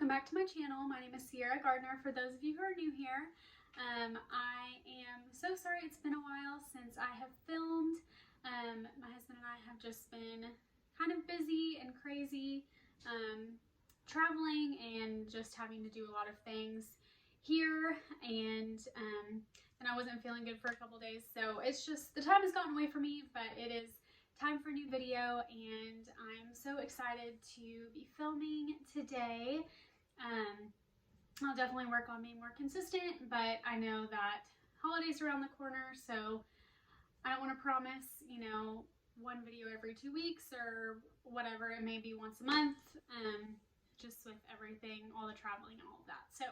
welcome back to my channel. My name is Sierra Gardner. For those of you who are new here, I am so sorry it's been a while since I have filmed. My husband and I have just been kind of busy and crazy, traveling and just having to do a lot of things here, and I wasn't feeling good for a couple days, so it's just, the time has gotten away from me, but it is time for a new video, and I'm so excited to be filming today. I'll definitely work on being more consistent, but I know that holidays are around the corner, so I don't want to promise, you know, one video every 2 weeks or whatever. It may be once a month, just with everything, all the traveling and all of that. So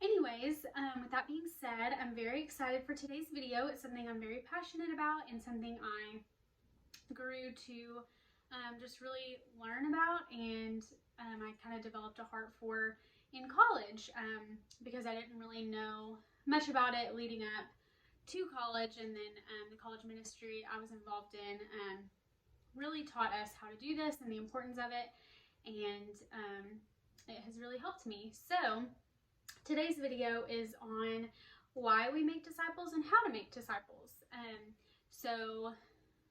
anyways, with that being said, I'm very excited for today's video. It's something I'm very passionate about and something I grew to just really learn about, and I kind of developed a heart for in college, because I didn't really know much about it leading up to college, and then the college ministry I was involved in really taught us how to do this and the importance of it, and it has really helped me. So today's video is on why we make disciples and how to make disciples. So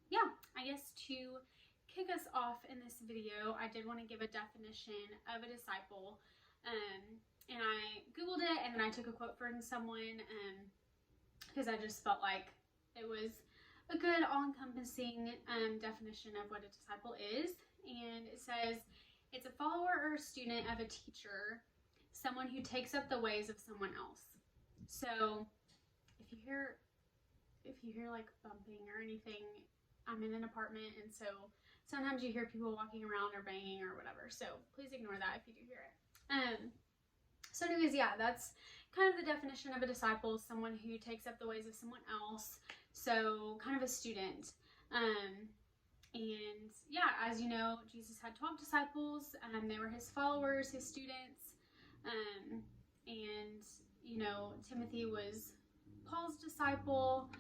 yeah, I guess to kick us off in this video, I did want to give a definition of a disciple, and I googled it, and then I took a quote from someone, because I just felt like it was a good all-encompassing definition of what a disciple is. And it says, it's a follower or a student of a teacher, someone who takes up the ways of someone else. So if you hear like bumping or anything, I'm in an apartment, and so sometimes you hear people walking around or banging or whatever, so please ignore that if you do hear it. So anyways, yeah, that's kind of the definition of a disciple, someone who takes up the ways of someone else, so kind of a student. And yeah, as you know, Jesus had 12 disciples, they were his followers, his students, and you know, Timothy was Paul's disciple.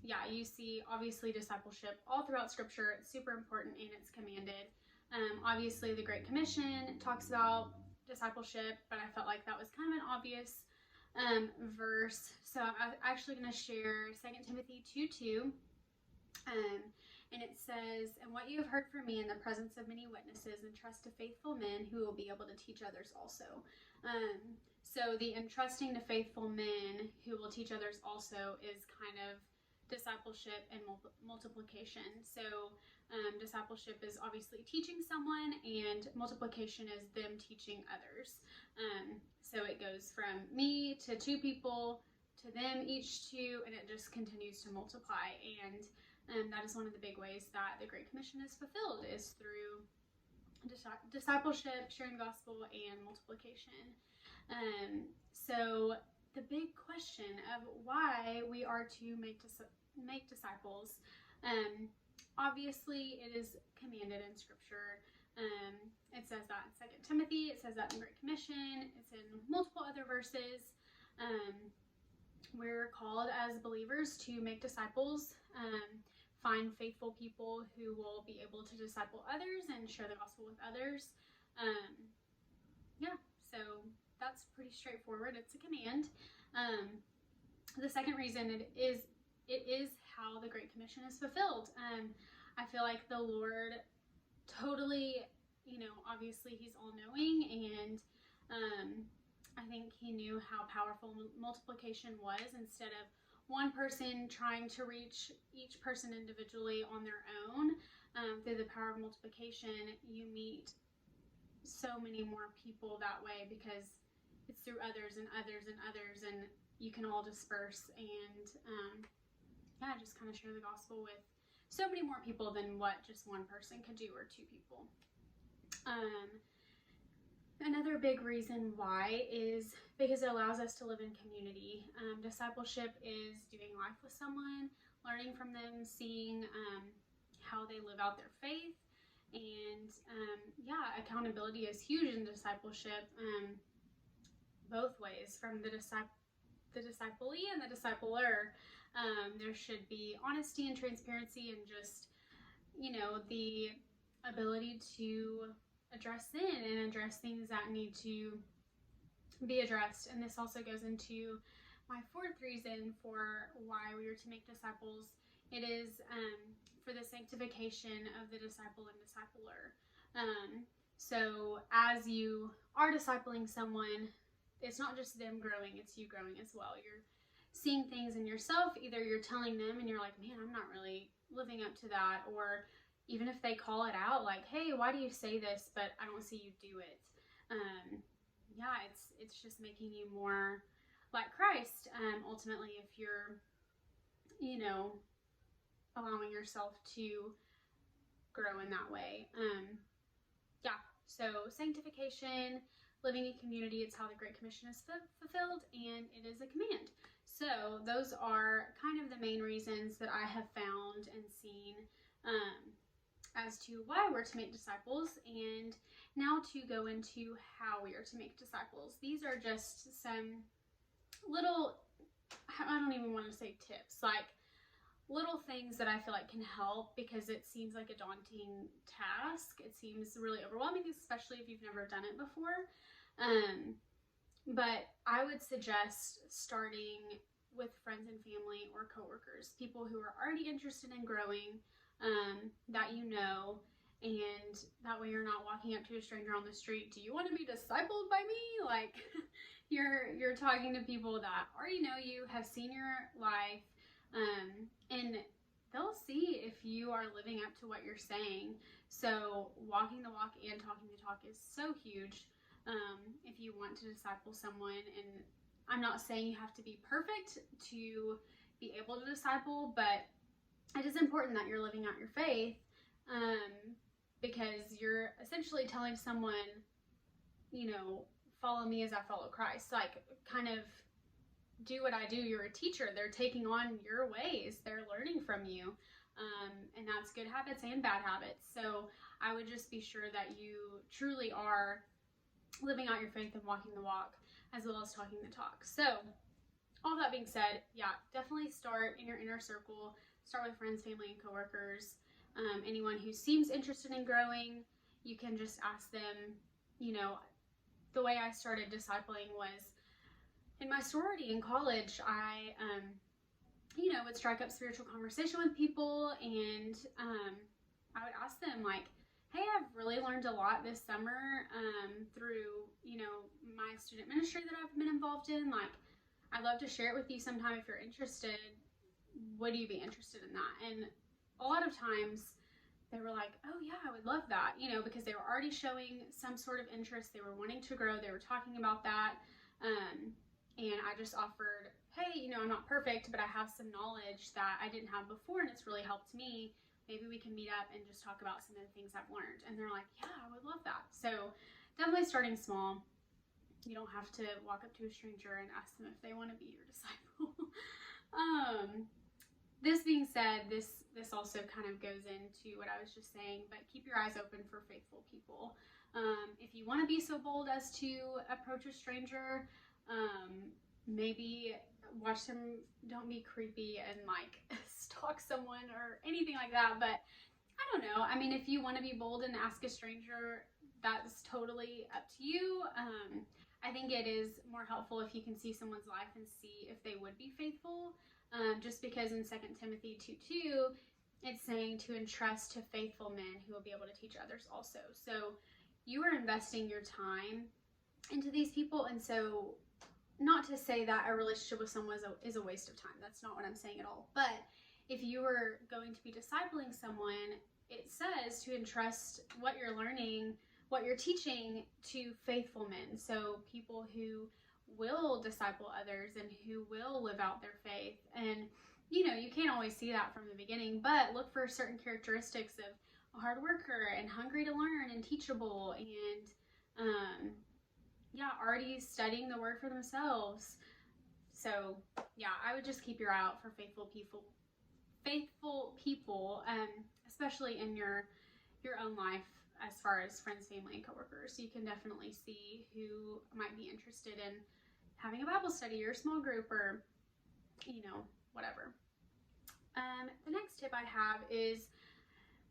Yeah, you see obviously discipleship all throughout scripture. It's super important and it's commanded. Obviously the Great Commission talks about discipleship, but I felt like that was kind of an obvious verse. So I'm actually going to share 2 Timothy 2:2, and it says, and what you have heard from me in the presence of many witnesses, entrust to faithful men who will be able to teach others also. So the entrusting to faithful men who will teach others also is kind of discipleship and multiplication. So discipleship is obviously teaching someone, and multiplication is them teaching others. So it goes from me to 2 people, to them each 2, and it just continues to multiply. And that is one of the big ways that the Great Commission is fulfilled, is through discipleship, sharing the gospel, and multiplication. So the big question of why we are to make disciples, obviously it is commanded in scripture. It says that in 2 Timothy, it says that in Great Commission, it's in multiple other verses. We're called as believers to make disciples, find faithful people who will be able to disciple others and share the gospel with others. Yeah, so that's pretty straightforward. It's a command. The second reason it is how the Great Commission is fulfilled. I feel like the Lord totally, you know, obviously he's all-knowing, and I think he knew how powerful multiplication was. Instead of one person trying to reach each person individually on their own, through the power of multiplication, you meet so many more people that way, because it's through others and others and others, and you can all disperse and yeah, just kind of share the gospel with so many more people than what just one person could do, or 2 people. Another big reason why is because it allows us to live in community. Discipleship is doing life with someone, learning from them, seeing how they live out their faith, and yeah, accountability is huge in discipleship, both ways, from the disciplee and the discipler. There should be honesty and transparency, and just, you know, the ability to address sin and address things that need to be addressed. And this also goes into my fourth reason for why we are to make disciples. It is for the sanctification of the disciple and discipler. So as you are discipling someone, it's not just them growing, it's you growing as well. You're seeing things in yourself. Either you're telling them and you're like, man, I'm not really living up to that. Or even if they call it out, like, hey, why do you say this, but I don't see you do it. Yeah, it's just making you more like Christ, ultimately, if you're, allowing yourself to grow in that way. Yeah, so sanctification, living in community, it's how the Great Commission is fulfilled, and it is a command. So those are kind of the main reasons that I have found and seen as to why we're to make disciples, and now to go into how we are to make disciples. These are just some little, I don't even want to say tips, like little things that I feel like can help, because it seems like a daunting task. It seems really overwhelming, especially if you've never done it before. But I would suggest starting with friends and family or coworkers, people who are already interested in growing, that and that way you're not walking up to a stranger on the street. Do you want to be discipled by me? Like you're talking to people that already know you, have seen your life, and they'll see if you are living up to what you're saying. So walking the walk and talking the talk is so huge. If you want to disciple someone, and I'm not saying you have to be perfect to be able to disciple, but it is important that you're living out your faith, because you're essentially telling someone, follow me as I follow Christ. Like, kind of do what I do. You're a teacher. They're taking on your ways. They're learning from you. And that's good habits and bad habits. So I would just be sure that you truly are living out your faith and walking the walk, as well as talking the talk. So all that being said, yeah, definitely start in your inner circle. Start with friends, family, and coworkers. Anyone who seems interested in growing, you can just ask them. The way I started discipling was in my sorority in college. I, would strike up spiritual conversation with people, and I would ask them, like, hey, I've really learned a lot this summer through, my student ministry that I've been involved in. Like, I'd love to share it with you sometime if you're interested. Would you be interested in that? And a lot of times they were like, oh yeah, I would love that, because they were already showing some sort of interest. They were wanting to grow. They were talking about that. And I just offered, hey, I'm not perfect, but I have some knowledge that I didn't have before, and it's really helped me. Maybe we can meet up and just talk about some of the things I've learned. And they're like, yeah, I would love that. So definitely starting small. You don't have to walk up to a stranger and ask them if they want to be your disciple. This being said, this also kind of goes into what I was just saying, but keep your eyes open for faithful people. If you want to be so bold as to approach a stranger, maybe watch them, don't be creepy and like stalk someone or anything like that. But I don't know. I mean, if you want to be bold and ask a stranger, that's totally up to you. I think it is more helpful if you can see someone's life and see if they would be faithful. Just because in 2 Timothy 2:2, it's saying to entrust to faithful men who will be able to teach others also. So you are investing your time into these people. And so, not to say that a relationship with someone is a waste of time. That's not what I'm saying at all. But if you are going to be discipling someone, it says to entrust what you're learning, what you're teaching, to faithful men. So people who will disciple others and who will live out their faith. And you can't always see that from the beginning, but look for certain characteristics of a hard worker and hungry to learn and teachable, and already studying the word for themselves. So yeah, I would just keep your eye out for faithful people, especially in your own life. As far as friends, family, and coworkers, you can definitely see who might be interested in having a Bible study or a small group, or whatever. The next tip I have is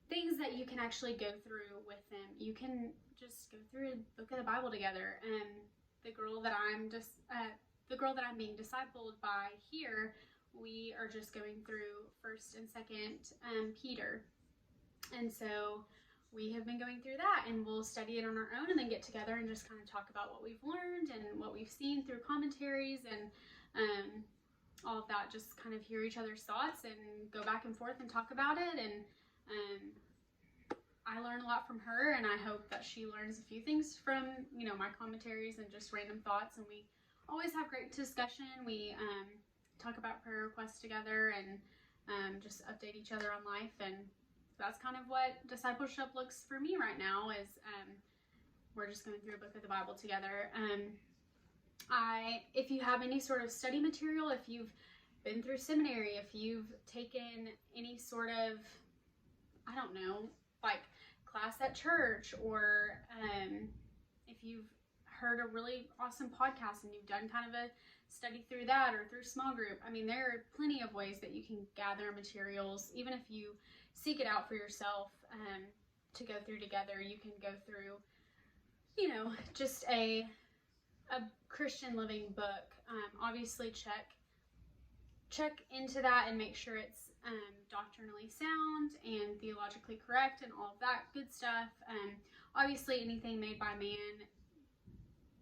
things that you can actually go through with them. You can just go through a book of the Bible together. The girl that I'm being discipled by here, we are just going through 1st and 2nd Peter. And so we have been going through that, and we'll study it on our own and then get together and just kind of talk about what we've learned and what we've seen through commentaries and all of that, just kind of hear each other's thoughts and go back and forth and talk about it. And I learn a lot from her, and I hope that she learns a few things from, you know, my commentaries and just random thoughts. And we always have great discussion. We talk about prayer requests together and just update each other on life. And that's kind of what discipleship looks for me right now, is we're just going through a book of the Bible together. If you have any sort of study material, if you've been through seminary, if you've taken any sort of, I don't know, like class at church, or if you've heard a really awesome podcast and you've done kind of a study through that or through small group, I mean, there are plenty of ways that you can gather materials. Even if you seek it out for yourself to go through together, you can go through, you know, just a Christian living book. Obviously check into that and make sure it's doctrinally sound and theologically correct and all of that good stuff. Obviously anything made by man,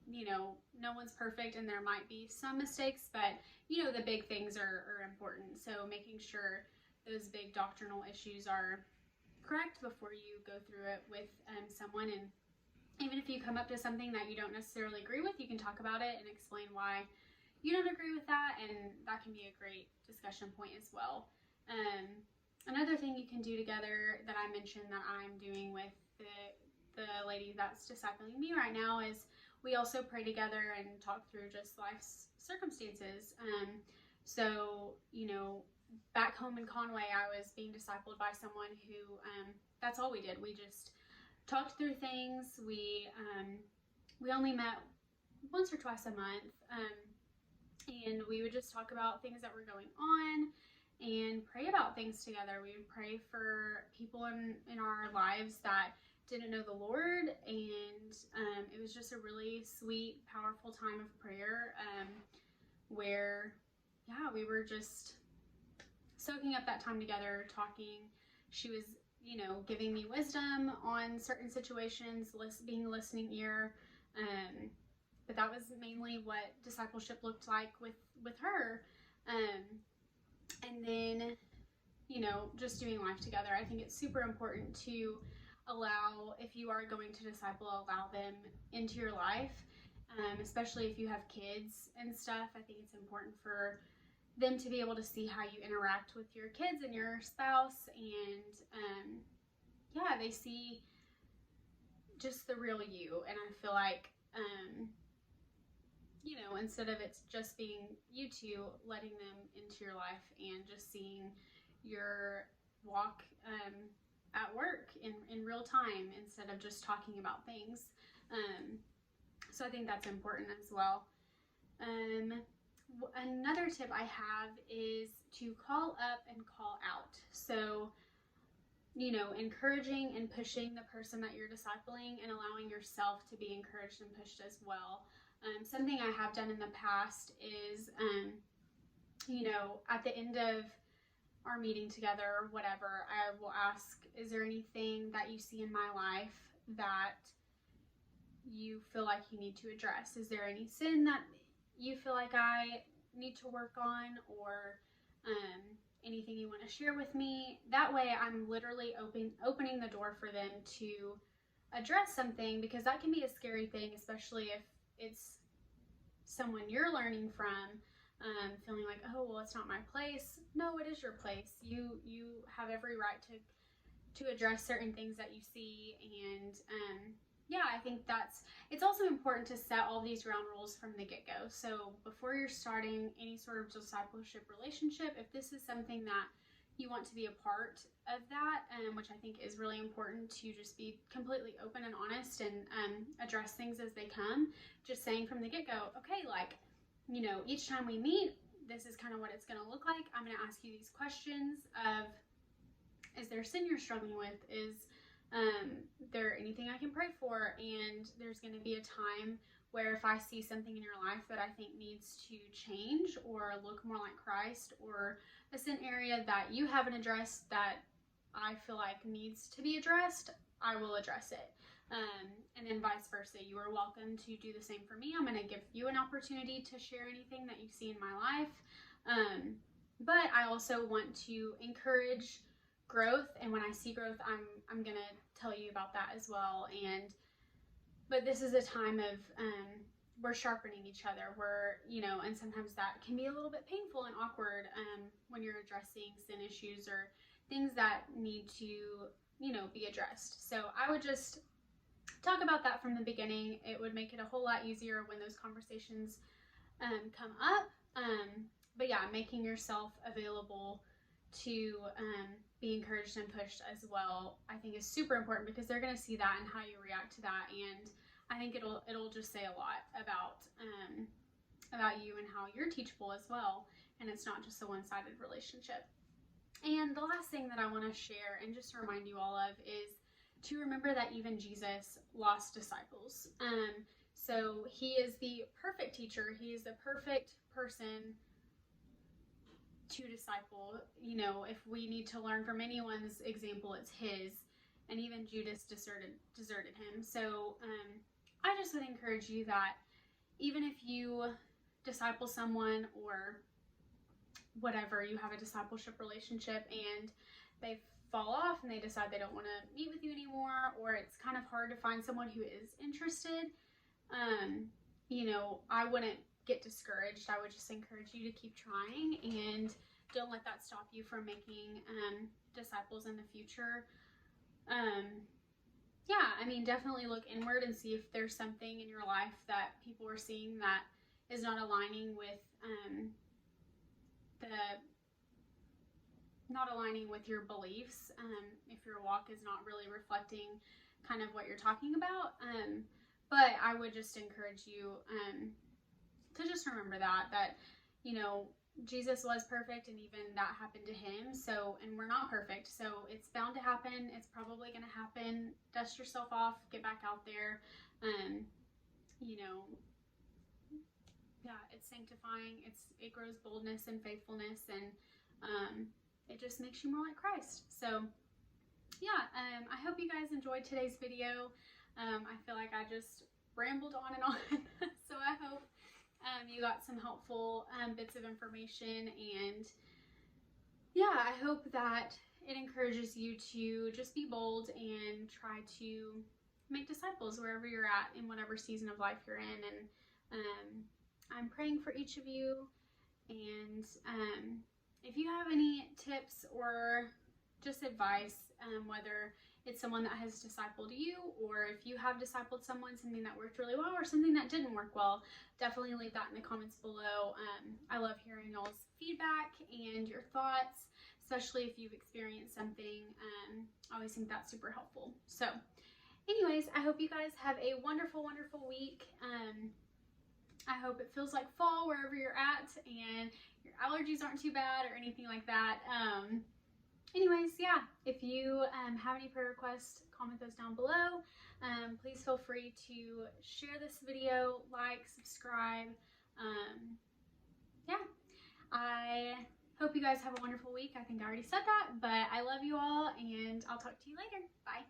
you know, no one's perfect and there might be some mistakes, but you know, the big things are important. So making sure those big doctrinal issues are correct before you go through it with someone. And even if you come up to something that you don't necessarily agree with, you can talk about it and explain why you don't agree with that, and that can be a great discussion point as well. Another thing you can do together that I mentioned that I'm doing with the lady that's discipling me right now is we also pray together and talk through just life's circumstances. So, you know, back home in Conway, I was being discipled by someone who, that's all we did. We just talked through things. We only met once or twice a month, and we would just talk about things that were going on and pray about things together. We would pray for people in our lives that didn't know the Lord, and it was just a really sweet, powerful time of prayer, where, yeah, we were just soaking up that time together, talking. She was, you know, giving me wisdom on certain situations, being a listening ear, but that was mainly what discipleship looked like with her. And then, you know, just doing life together. I think it's super important to allow, if you are going to disciple, allow them into your life, especially if you have kids and stuff. I think it's important for them to be able to see how you interact with your kids and your spouse, and yeah, they see just the real you. And I feel like, you know, instead of it's just being you two, letting them into your life and just seeing your walk at work in real time instead of just talking about things. So I think that's important as well. Another tip I have is to call up and call out. So, you know, encouraging and pushing the person that you're discipling and allowing yourself to be encouraged and pushed as well. Something I have done in the past is, you know, at the end of our meeting together or whatever, I will ask, is there anything that you see in my life that you feel like you need to address? Is there any sin that you feel like I need to work on, or anything you want to share with me? That way I'm literally opening the door for them to address something, because that can be a scary thing, especially if it's someone you're learning from, feeling like, oh, well, it's not my place. No, it is your place. You have every right to address certain things that you see. And yeah, I think it's also important to set all these ground rules from the get-go. So before you're starting any sort of discipleship relationship, if this is something that you want to be a part of that, which I think is really important, to just be completely open and honest and address things as they come. Just saying from the get-go, okay, like, you know, each time we meet, this is kind of what it's going to look like. I'm going to ask you these questions of, is there sin you're struggling with? Is there anything I can pray for, and there's going to be a time where if I see something in your life that I think needs to change or look more like Christ, or a sin area that you haven't addressed that I feel like needs to be addressed, I will address it. And then vice versa. You are welcome to do the same for me. I'm going to give you an opportunity to share anything that you see in my life. But I also want to encourage growth, and when I see growth, I'm going to tell you about that as well. But this is a time of we're sharpening each other. And sometimes that can be a little bit painful and awkward when you're addressing sin issues or things that need to, be addressed. So I would just talk about that from the beginning. It would make it a whole lot easier when those conversations come up. But yeah, making yourself available to be encouraged and pushed as well, I think is super important, because they're going to see that and how you react to that. And I think it'll just say a lot about you and how you're teachable as well. And it's not just a one-sided relationship. And the last thing that I want to share and just remind you all of is to remember that even Jesus lost disciples. So he is the perfect teacher. He is the perfect person to disciple. If we need to learn from anyone's example, it's his. And even Judas deserted him. So I just would encourage you that even if you disciple someone or whatever, you have a discipleship relationship and they fall off and they decide they don't want to meet with you anymore, or it's kind of hard to find someone who is interested, I wouldn't get discouraged. I would just encourage you to keep trying, and don't let that stop you from making disciples in the future. Definitely look inward and see if there's something in your life that people are seeing that is not aligning with your beliefs, if your walk is not really reflecting kind of what you're talking about. But I would just encourage you to just remember that Jesus was perfect, and even that happened to him. So, and we're not perfect, so it's bound to happen. It's probably going to happen. Dust yourself off, get back out there. It's sanctifying. It grows boldness and faithfulness, and it just makes you more like Christ. So, I hope you guys enjoyed today's video. I feel like I just rambled on and on, so I hope you got some helpful bits of information, and I hope that it encourages you to just be bold and try to make disciples wherever you're at in whatever season of life you're in. And I'm praying for each of you, and if you have any tips or just advice, whether it's someone that has discipled you, or if you have discipled someone, something that worked really well or something that didn't work well, definitely leave that in the comments below. I love hearing y'all's feedback and your thoughts, especially if you've experienced something. I always think that's super helpful. So anyways, I hope you guys have a wonderful, wonderful week. I hope it feels like fall wherever you're at, and your allergies aren't too bad or anything like that. Anyways, if you have any prayer requests, comment those down below. Please feel free to share this video, like, subscribe. I hope you guys have a wonderful week. I think I already said that, but I love you all, and I'll talk to you later. Bye.